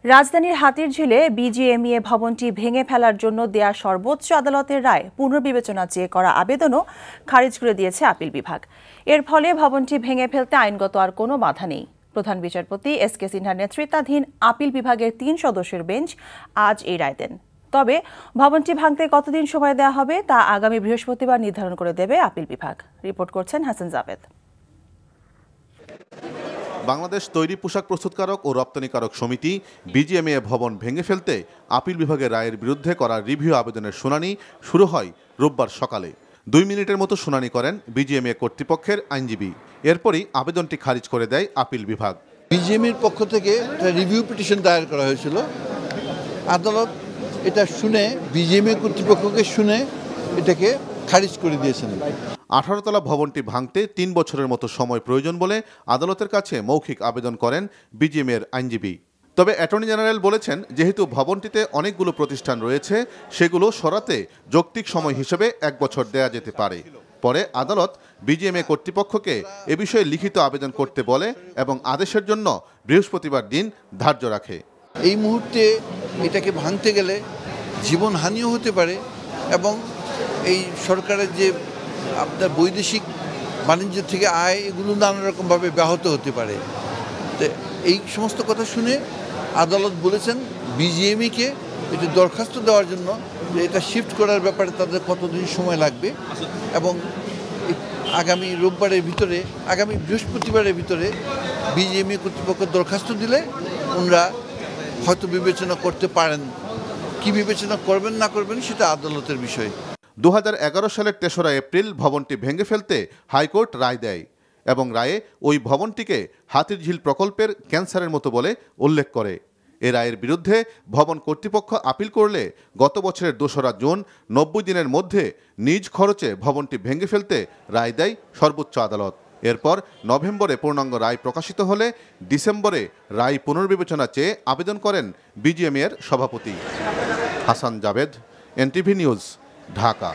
রাজধানীর হাতিরঝিলে বিজিএমইএ ভবনটি ভেঙে ফেলার জন্য দেয়া সর্বোচ্চ আদালতের রায় পুনর্বিবেচনা চেয়ে করা আবেদনও খারিজ করে দিয়েছে আপিল বিভাগ। এর ফলে ভবনটি ভেঙে ফেলতে আইনগত আর কোনো বাধা নেই। প্রধান বিচারপতি এস.কে. সিনহার নেতৃত্বাধীন আপিল বিভাগের ৩ সদস্যের বেঞ্চ আজ এই রায় দেন। তবে ভবনটি ভাঙতে কতদিন সময় দেওয়া হবে তা আগামী বৃহস্পতিবার নির্ধারণ করে দেবে আপিল বিভাগ। রিপোর্ট করছেন হাসান জাভেদ। বাংলাদেশ তৈরি পোশাক প্রস্তুতকারক ও রপ্তানিকারক সমিতি বিজিএমইএ ভবন ভেঙে ফেলতে আপিল বিভাগের রায়ের বিরুদ্ধে করা রিভিউ আবেদনের শুনানি শুরু হয় রোববার সকালে। 2 মিনিটের মতো শুনানি করেন বিজিএমইএ কর্তৃপক্ষের আইনজীবী। এরপরই আবেদনটি খারিজ করে দেয় আপিল বিভাগ। বিজিএমইএর পক্ষ থেকে একটা রিভিউ পিটিশন দায়ের করা হয়েছিল। আদালত এটা শুনে বিজিএমইএ কর্তৃপক্ষকে শুনে এটাকে খারিজ করে দিয়েছেন। 18 তলা ভবনটি ভাঙতে 3 বছরের মতো সময় প্রয়োজন বলে আদালতের কাছে মৌখিক আবেদন করেন বিজিএমইএর আইনজীবী। তবে অ্যাটর্নি জেনারেল বলেছেন, যেহেতু ভবনটিতে অনেকগুলো প্রতিষ্ঠান রয়েছে, সেগুলো সরাতে যৌক্তিক সময় হিসেবে 1 বছর দেয়া যেতে পারে। পরে আদালত বিজিএমইএ কর্তৃপক্ষকে এ বিষয়ে লিখিত আবেদন করতে বলে এবং আদেশের জন্য বৃহস্পতিবার দিন ধার্য রাখে। এই মুহূর্তে এটাকে ভাঙতে গেলে জীবনহানিও হতে পারে এবং এই সরকারের যে আপনার বৈদেশিক বাণিজ্য থেকে আয়, এগুলো নানা রকমভাবে ব্যাহত হতে পারে। তো এই সমস্ত কথা শুনে আদালত বলেছেন বিজিএমইকে এটি দরখাস্ত দেওয়ার জন্য যে এটা শিফট করার ব্যাপারে তাদের কতদিন সময় লাগবে এবং আগামী বৃহস্পতিবারের ভিতরে বিজিএমই কর্তৃপক্ষ দরখাস্ত দিলে ওনারা হয়তো বিবেচনা করতে পারেন। কি বিবেচনা করবেন না করবেন সেটা আদালতের বিষয়। 2011 সালের 3রা এপ্রিল ভবনটি ভেঙে ফেলতে হাইকোর্ট রায় দেয় এবং রায়ে ওই ভবনটিকে হাতিরঝিল প্রকল্পের ক্যান্সারের মতো বলে উল্লেখ করে। এ রায়ের বিরুদ্ধে ভবন কর্তৃপক্ষ আপিল করলে গত বছরের 2রা জুন 90 দিনের মধ্যে নিজ খরচে ভবনটি ভেঙে ফেলতে রায় দেয় সর্বোচ্চ আদালত। এরপর নভেম্বরে পূর্ণাঙ্গ রায় প্রকাশিত হলে ডিসেম্বরে রায় পুনর্বিবেচনা চেয়ে আবেদন করেন বিজিএমইএর সভাপতি। Hasan Javed, NTV news, Dhaka.